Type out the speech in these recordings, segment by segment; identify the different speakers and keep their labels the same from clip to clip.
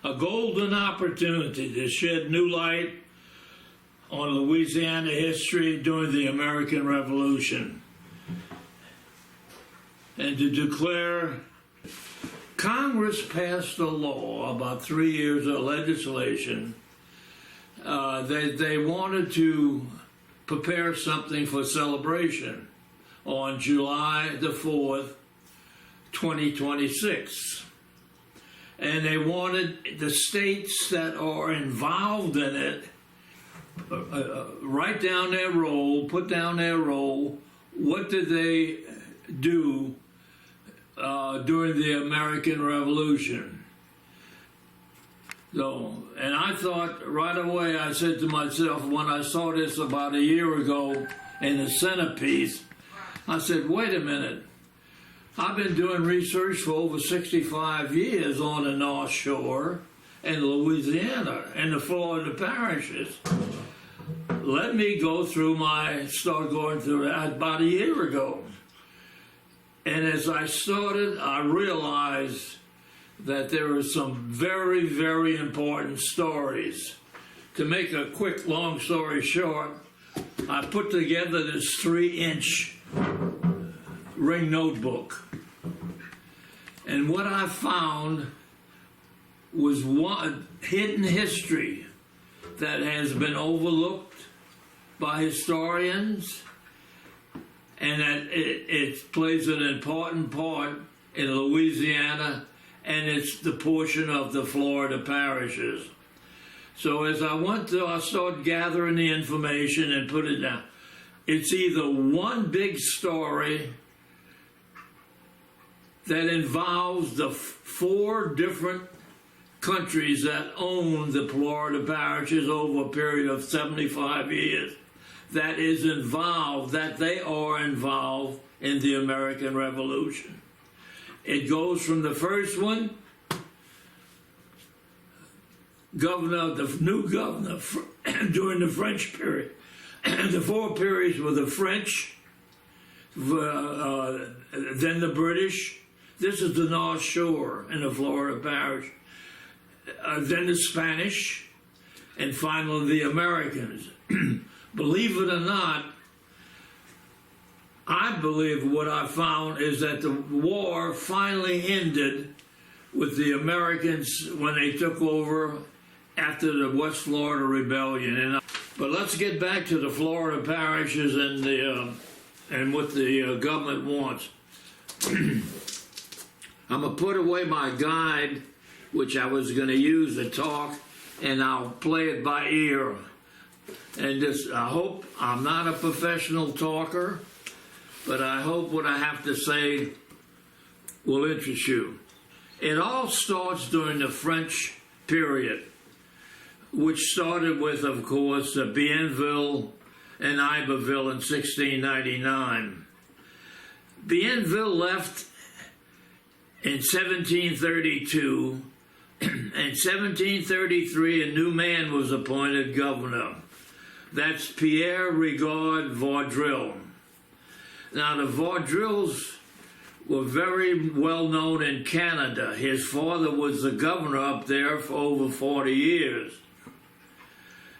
Speaker 1: a golden opportunity to shed new light on Louisiana history during the American Revolution and to declare Congress passed a law about 3 years of legislation. They wanted to prepare something for celebration on July the 4th, 2026. And they wanted the states that are involved in it write down their role, put down their role. What did they do during the American Revolution? So, and I thought right away, I said to myself when I saw this about a year ago in the centerpiece, I said, wait a minute. I've been doing research for over 65 years on the North Shore and Louisiana and the Florida parishes. Let me start going through that about a year ago. And as I started, I realized that there are some very, very important stories. To make a quick, long story short, I put together this 3-inch ring notebook. And what I found was one hidden history that has been overlooked by historians, and that it plays an important part in Louisiana, and it's the portion of the Florida parishes. So as I started gathering the information and put it down. It's either one big story that involves the 4 different countries that own the Florida parishes over a period of 75 years, that they are involved in the American Revolution. It goes from the first one, the new governor during the French period. The 4 periods were the French, then the British. This is the North Shore in the Florida parish. Then the Spanish, and finally the Americans. Believe it or not, I believe what I found is that the war finally ended with the Americans when they took over after the West Florida Rebellion. But let's get back to the Florida parishes and what the government wants. I'm going to put away my guide, which I was going to use to talk, and I'll play it by ear. And I hope I'm not a professional talker, but I hope what I have to say will interest you. It all starts during the French period, which started with, of course, Bienville and Iberville in 1699. Bienville left in 1732. In 1733, a new man was appointed governor. That's Pierre Rigaud Vaudreuil. Now, the Vaudreuils were very well known in Canada. His father was the governor up there for over 40 years.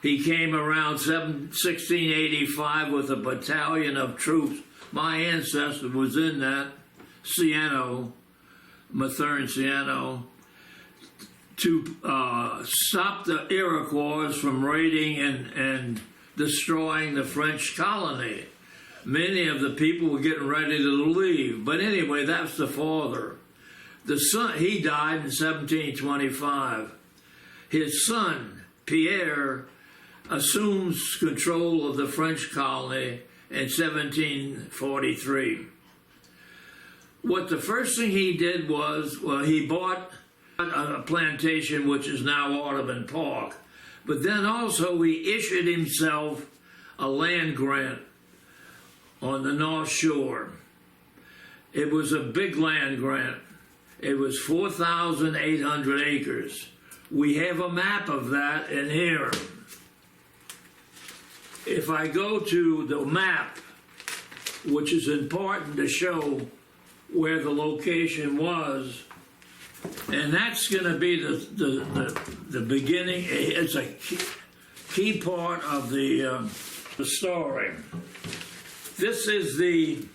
Speaker 1: He came around 1685 with a battalion of troops. My ancestor was in that, Mathurin-Siano, to stop the Iroquois from raiding and destroying the French colony. Many of the people were getting ready to leave. But anyway, that's the father. The son, he died in 1725. His son, Pierre, assumes control of the French colony in 1743. What the first thing he did was, he bought a plantation which is now Audubon Park, but then also he issued himself a land grant on the North Shore. It was a big land grant. It was 4,800 acres. We have a map of that in here. If I go to the map, which is important to show where the location was, And that's going to be the beginning. It's a key part of the story. This is the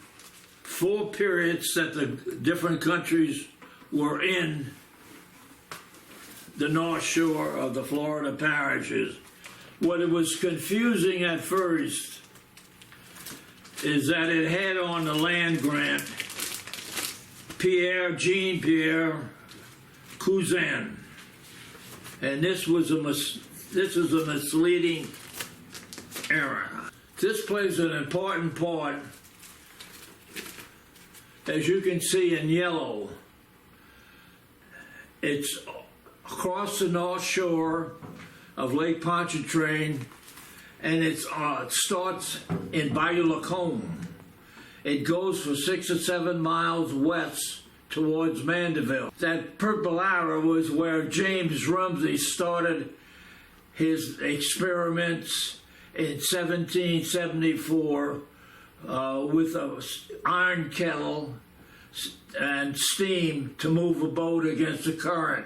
Speaker 1: 4 periods that the different countries were in the North Shore of the Florida parishes. What it was confusing at first is that it had on the land grant Jean-Pierre Cousin, and this is a misleading error. This plays an important part, as you can see in yellow. It's across the North Shore of Lake Pontchartrain, and it starts in Bayou Lacombe. It goes for 6 or 7 miles west towards Mandeville. That purple arrow was where James Rumsey started his experiments in 1774 with an iron kettle and steam to move a boat against the current.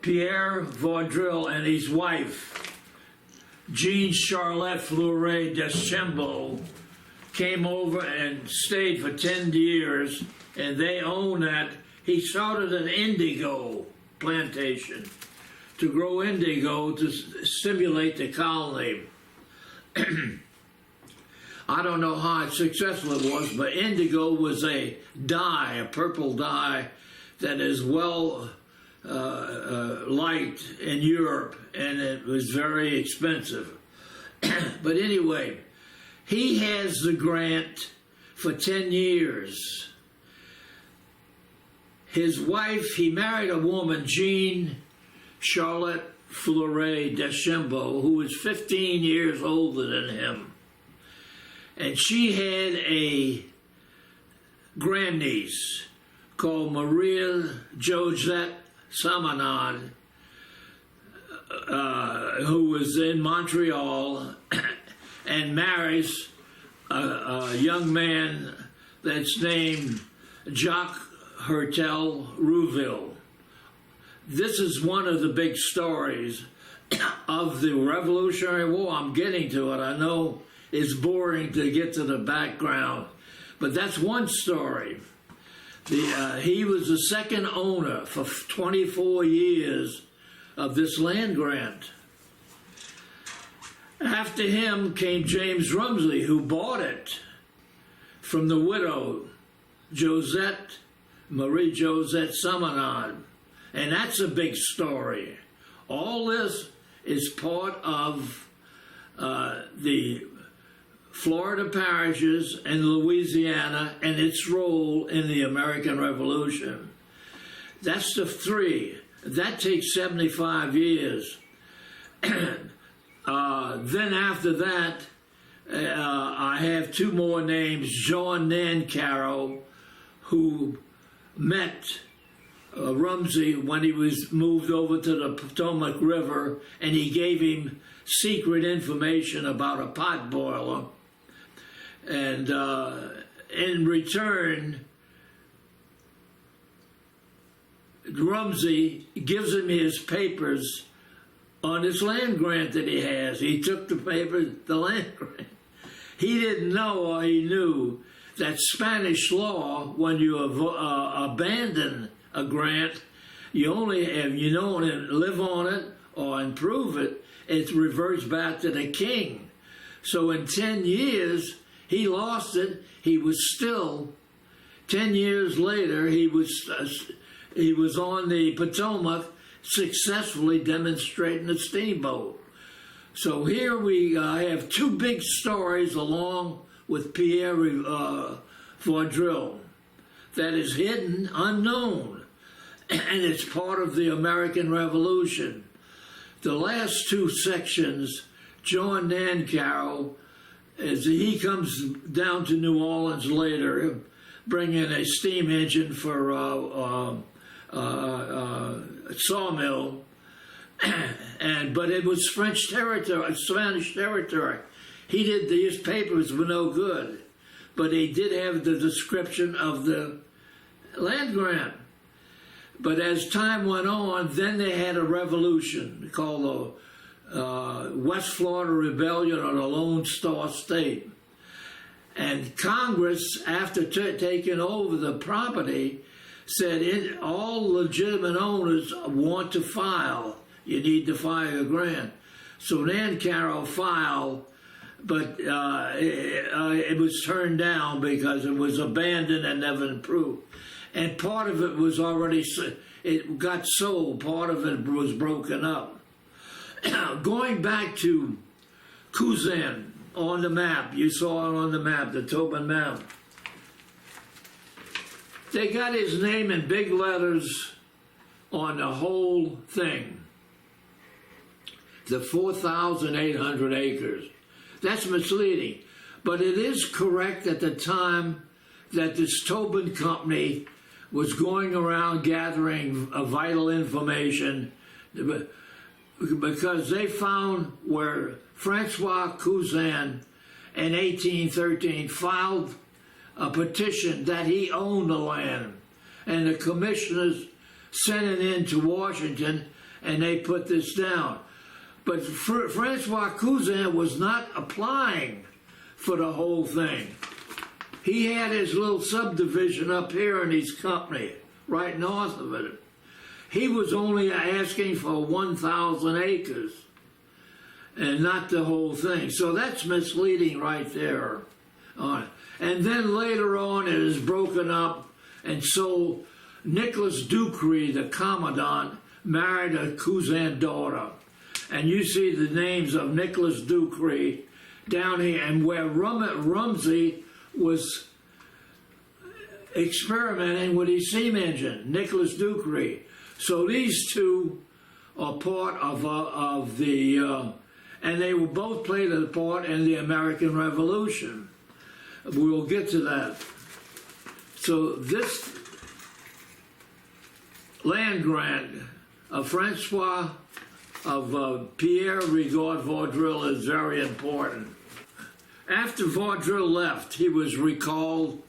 Speaker 1: Pierre Vaudreuil and his wife, Jean Charlotte Fleury Deschambault, came over and stayed for 10 years, and they own that. He started an indigo plantation to grow indigo to stimulate the colony. I don't know how successful it was, but indigo was a dye, a purple dye, that is well liked in Europe, and it was very expensive. But anyway, he has the grant for 10 years. His wife, he married a woman, Jean Charlotte Fleury Deschambault, who was 15 years older than him. And she had a grandniece called Maria Josette Samanon, who was in Montreal and marries a young man that's named Jacques Hertel Rouville. This is one of the big stories of the Revolutionary War. I'm getting to it. I know it's boring to get to the background, but that's one story. He was the second owner for 24 years of this land grant. After him came James Rumsey, who bought it from the widow, Marie Josette Samanon. And that's a big story. All this is part of the Florida parishes and Louisiana and its role in the American Revolution. That's the 3. That takes 75 years. Then after that, I have 2 more names. John Nancarrow, who met Rumsey when he was moved over to the Potomac River, and he gave him secret information about a pot boiler. And in return, Rumsey gives him his papers on this land grant that he has. He took the papers, the land grant. He didn't know, or he knew, that Spanish law, when you abandon a grant, you only have, you don't live on it or improve it, it reverts back to the king. So in 10 years, he lost it. He was still, 10 years later, he was on the Potomac successfully demonstrating a steamboat. So here we have 2 big stories along with Pierre Vaudreuil that is hidden, unknown, and it's part of the American Revolution. The last 2 sections, John Nancarrow, he comes down to New Orleans later, bringing a steam engine for sawmill, but it was French territory, Spanish territory. His papers were no good, but he did have the description of the land grant. But as time went on, then they had a revolution called the West Florida Rebellion, or the Lone Star State. And Congress, after taking over the property, said all legitimate owners want to file. You need to file a grant. So Nan Carroll filed, but it was turned down because it was abandoned and never improved. And part of it was already, it got sold, part of it was broken up. Going back to Kuzan on the map, you saw it on the map, the Tobin map. They got his name in big letters on the whole thing. The 4,800 acres. That's misleading. But it is correct at the time that this Tobin company was going around gathering vital information, because they found where Francois Kuzan in 1813 filed a petition that he owned the land, and the commissioners sent it in to Washington, and they put this down. But Francois Kuzan was not applying for the whole thing. He had his little subdivision up here in his company, right north of it. He was only asking for 1,000 acres and not the whole thing. So that's misleading right there. And then later on it is broken up, and so Nicholas Ducre, the commandant, married a Kuzan daughter. And you see the names of Nicholas Ducre down here, and where Rumsey was experimenting with his steam engine, Nicholas Ducre. So these two are part of the, and they will both played a part in the American Revolution. We'll get to that. So this land grant of Francois, of Pierre Rigaud Vaudreuil, is very important. After Vaudreuil left, he was recalled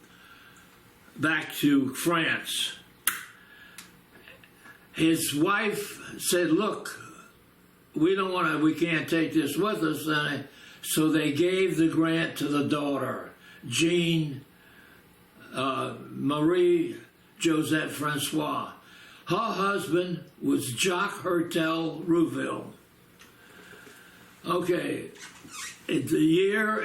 Speaker 1: back to France. His wife said, look, we can't take this with us. So they gave the grant to the daughter, Jean Marie Josette Francois. Her husband was Jacques Hertel Rouville. Okay, the year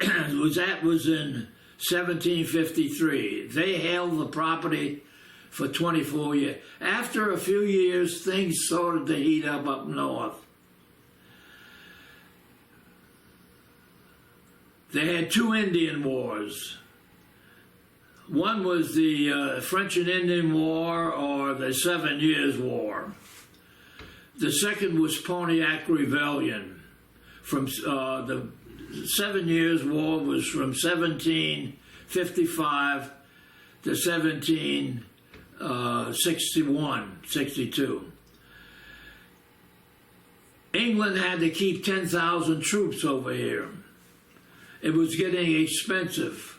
Speaker 1: was in 1753. They held the property for 24 years. After a few years, things started to heat up north. They had two Indian wars. One was the French and Indian War, or the 7 Years' War. The second was Pontiac Rebellion. From the 7 Years' War was from 1755 to 1762. England had to keep 10,000 troops over here. It was getting expensive.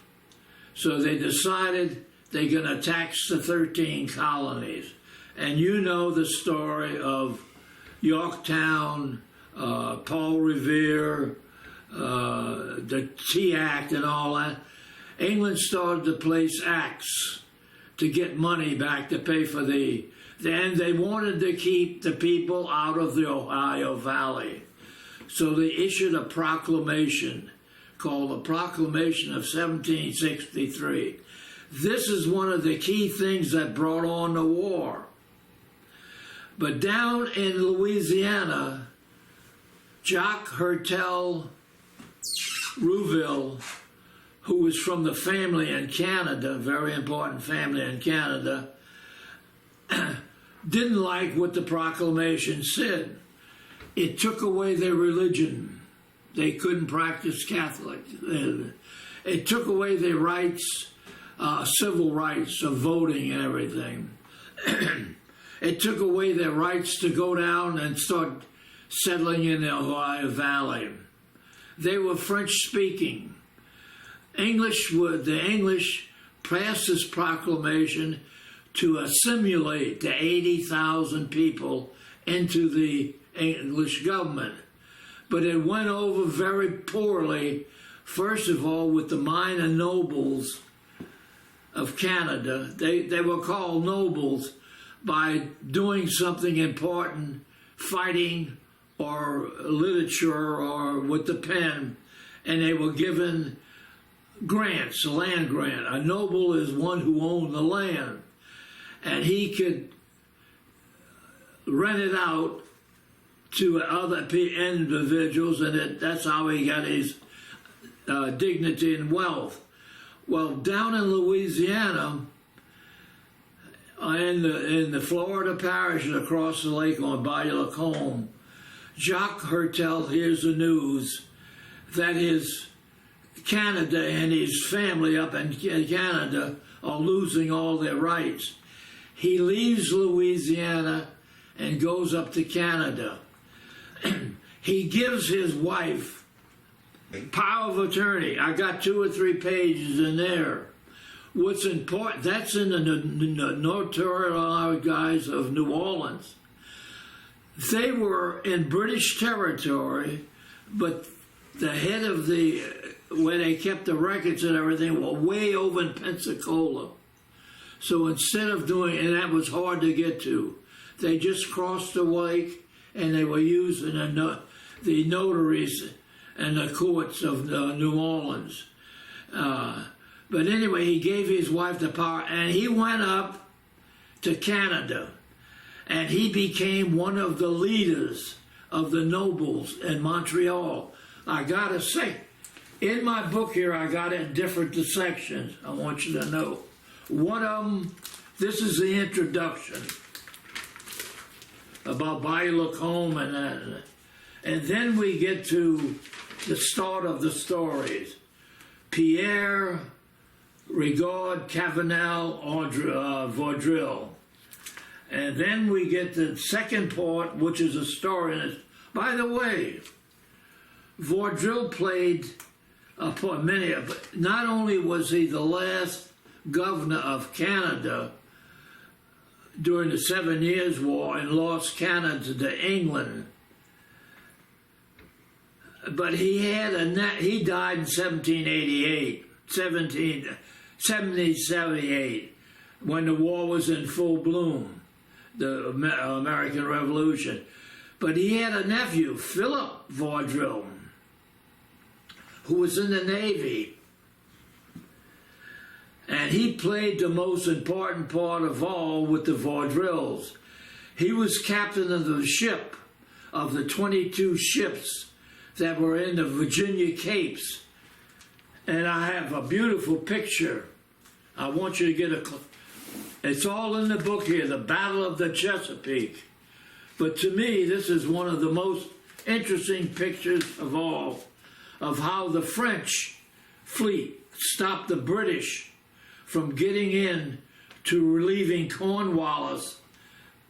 Speaker 1: So they decided they're going to tax the 13 colonies. And you know the story of Yorktown, Paul Revere, the Tea Act and all that. England started to place acts to get money back to pay for and they wanted to keep the people out of the Ohio Valley. So they issued a proclamation called the Proclamation of 1763. This is one of the key things that brought on the war. But down in Louisiana, Jacques Hertel Rouville, who was from the family in Canada, very important family in Canada, didn't like what the proclamation said. It took away their religion. They couldn't practice Catholic. It took away their rights, civil rights of voting and everything. It took away their rights to go down and start settling in the Ohio Valley. They were French-speaking. The English passed this proclamation to assimilate the 80,000 people into the English government. But it went over very poorly, first of all, with the minor nobles of Canada. They were called nobles by doing something important, fighting or literature or with the pen, and they were given grants, a land grant. A noble is one who owned the land, and he could rent it out to other individuals, and that's how he got his dignity and wealth. Well, down in Louisiana, in the Florida parishes across the lake on Bayou Lacombe, Jacques Hertel hears the news that his Canada and his family up in Canada are losing all their rights. He leaves Louisiana and goes up to Canada. He gives his wife power of attorney. I got 2 or 3 pages in there. What's important, that's in the notarial archives of New Orleans. They were in British territory, but the head of where they kept the records and everything were way over in Pensacola. So instead of doing, and that was hard to get to, they just crossed the lake and they were using the notaries and the courts of New Orleans. But anyway, he gave his wife the power, and he went up to Canada, and he became one of the leaders of the nobles in Montreal. I gotta say, in my book here, I got it in different sections. I want you to know. One of them, this is the introduction about Bayou Lacombe and that. And then we get to the start of the stories. Pierre Rigaud Cavanel Vaudreuil. And then we get the second part, which is a story. By the way, Vaudreuil played a part, not only was he the last governor of Canada during the 7 Years' War and lost Canada to England, but he died in 1778, when the war was in full bloom, the American Revolution. But he had a nephew, Philip Vaudreuil, who was in the Navy. And he played the most important part of all with the Vaudreuils. He was captain of the ship, of the 22 ships that were in the Virginia Capes. And I have a beautiful picture. I want you to get it's all in the book here, The Battle of the Chesapeake. But to me, this is one of the most interesting pictures of all, of how the French fleet stopped the British from getting in to relieving Cornwallis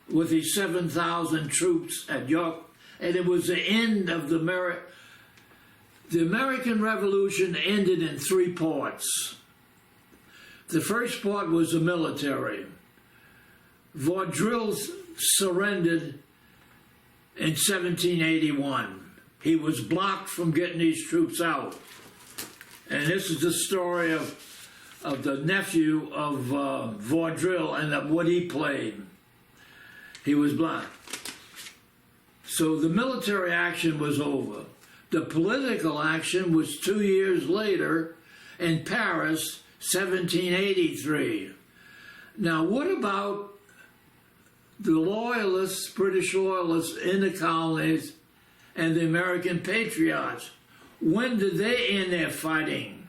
Speaker 1: with his 7,000 troops at York. And it was the end of the American Revolution ended in 3 parts. The first part was the military. Vaudreuil surrendered in 1781. He was blocked from getting these troops out. And this is the story of the nephew of Vaudreuil and of what he played. He was blocked. So the military action was over. The political action was 2 years later in Paris, 1783. Now, what about the loyalists, British loyalists in the colonies and the American patriots? When did they end their fighting?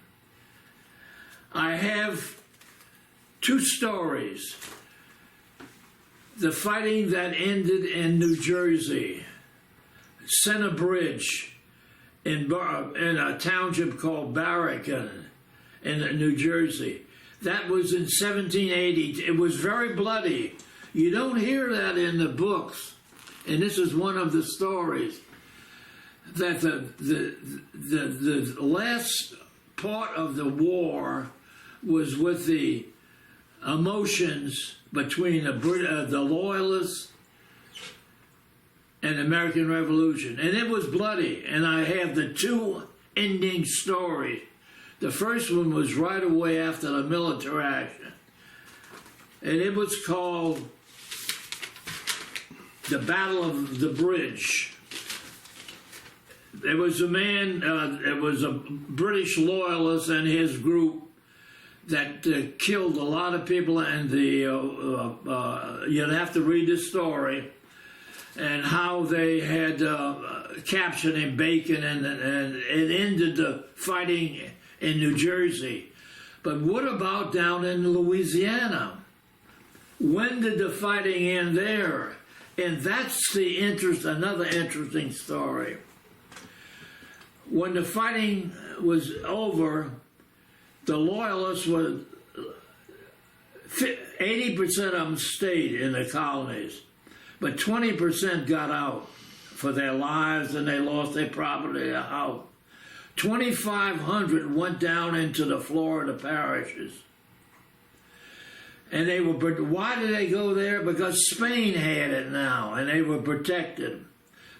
Speaker 1: I have 2 stories. The fighting that ended in New Jersey, Center Bridge, in a township called Barracan in New Jersey. That was in 1780. It was very bloody. You don't hear that in the books. And this is one of the stories, that the last part of the war was with the emotions between the Loyalists and the American Revolution. And it was bloody. And I have the two ending stories. The first one was right away after the military action. And it was called the Battle of the Bridge. There was a man, it was a British loyalist and his group that killed a lot of people, and you'd have to read the story, and how they had captured in Bacon, and it ended the fighting in New Jersey. But what about down in Louisiana? When did the fighting end there? And that's another interesting story. When the fighting was over, the Loyalists were 80% of them stayed in the colonies, but 20% got out for their lives, and they lost their property, their house. 2,500 went down into the Florida parishes. And why did they go there? Because Spain had it now, and they were protected.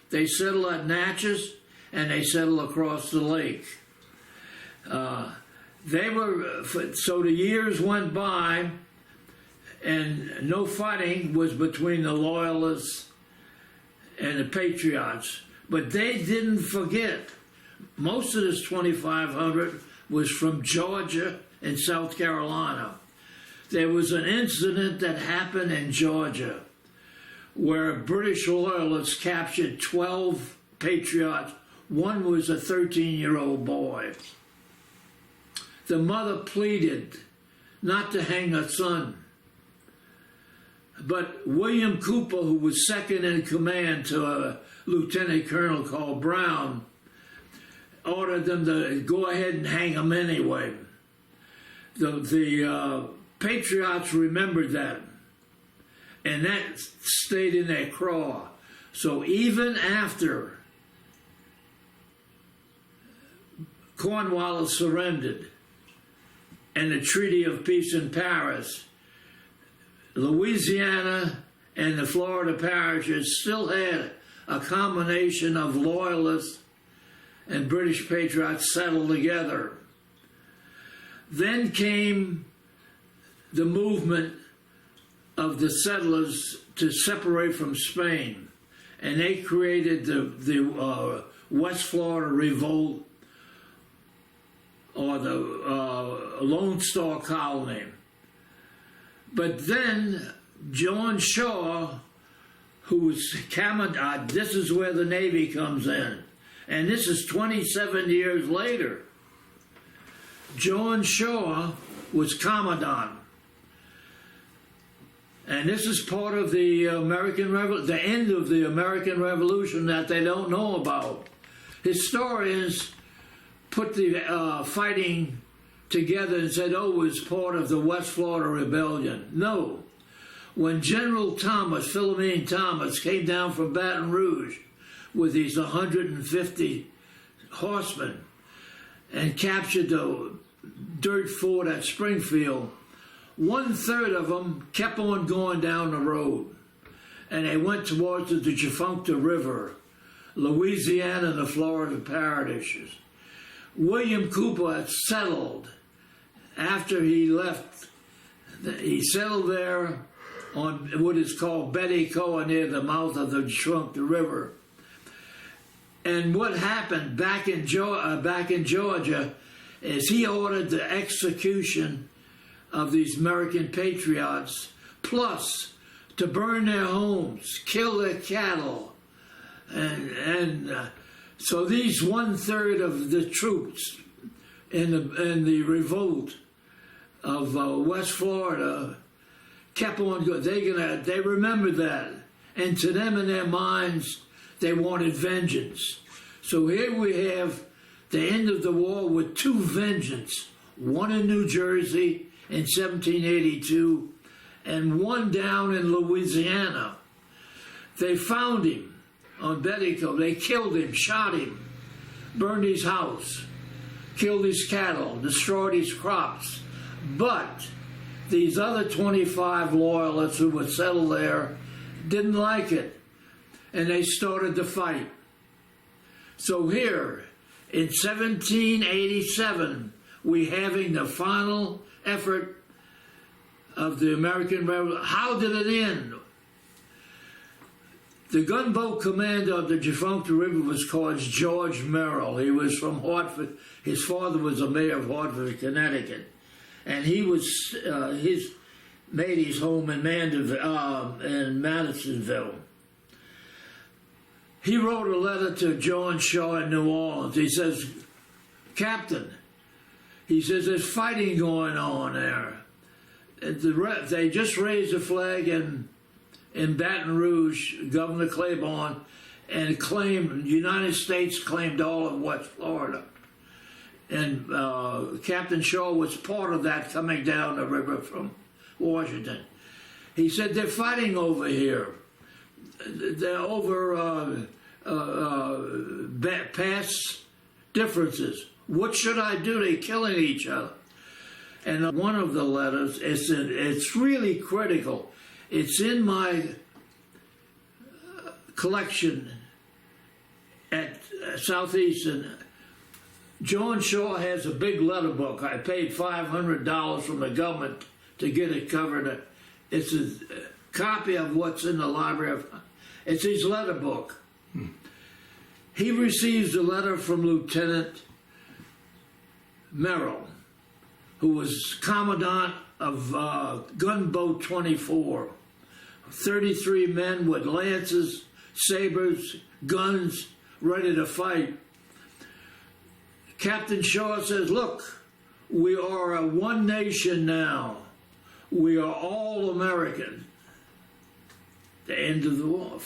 Speaker 1: They settled at Natchez, and they settled across the lake. So the years went by, and no fighting was between the Loyalists and the Patriots. But they didn't forget. Most of this 2,500 was from Georgia and South Carolina. There was an incident that happened in Georgia where British Loyalists captured 12 Patriots. One was a 13-year-old boy. The mother pleaded not to hang her son. But William Cooper, who was second in command to a lieutenant colonel called Brown, ordered them to go ahead and hang him anyway. The Patriots remembered that, and that stayed in their craw. So even after Cornwallis surrendered and the Treaty of Peace in Paris, Louisiana and the Florida parishes still had a combination of Loyalists and British Patriots settled together. Then came the movement of the settlers to separate from Spain, and they created the West Florida Revolt, or the Lone Star Colony. But then John Shaw, who was commandant, this is where the Navy comes in, and this is 27 years later. John Shaw was commandant. And this is part of the the end of the American Revolution that they don't know about. Historians put the fighting together and said, oh, it was part of the West Florida Rebellion. No. When General Thomas, Philomene Thomas, came down from Baton Rouge with these 150 horsemen and captured the dirt fort at Springfield, 1/3 of them kept on going down the road, and they went towards the Tchefuncte River, Louisiana and the Florida parishes. William Cooper had settled after he left. He settled there on what is called Betty Coa near the mouth of the Tchefuncte River. And what happened back in Georgia is he ordered the execution of these American patriots, plus to burn their homes, kill their cattle, and so these 1/3 of the troops in the revolt of West Florida kept on going. They remembered that, and to them in their minds, they wanted vengeance. So here we have the end of the war with two vengeance: one in New Jersey in 1782, and one down in Louisiana. They found him on Betty Coa. They killed him, shot him, burned his house, killed his cattle, destroyed his crops. But These other 25 loyalists who were settled there didn't like it, and they started to fight. So here, in 1787, we having the final effort of the American Revolution. How did it end? The gunboat commander of the Defunct River was called George Merrill. He was from Hartford. His father was a mayor of Hartford, Connecticut. And he was, made his home in Madisonville. He wrote a letter to John Shaw in New Orleans. He says, Captain, he says, there's fighting going on there. They just raised a flag in Baton Rouge, Governor Claiborne, and claimed, the United States claimed all of West Florida. And Captain Shaw was part of that coming down the river from Washington. He said, they're fighting over here. They're over past differences. What should I do? They're killing each other. And one of the letters, it's really critical. It's in my collection at Southeastern. John Shaw has a big letter book. I paid $500 from the government to get it covered. It's a copy of what's in the library. It's his letter book. He receives a letter from Lieutenant Merrill, who was commandant of Gunboat 24. 33 men with lances, sabers, guns, ready to fight. Captain Shaw says, look, we are a one nation now. We are all American. The end of the war.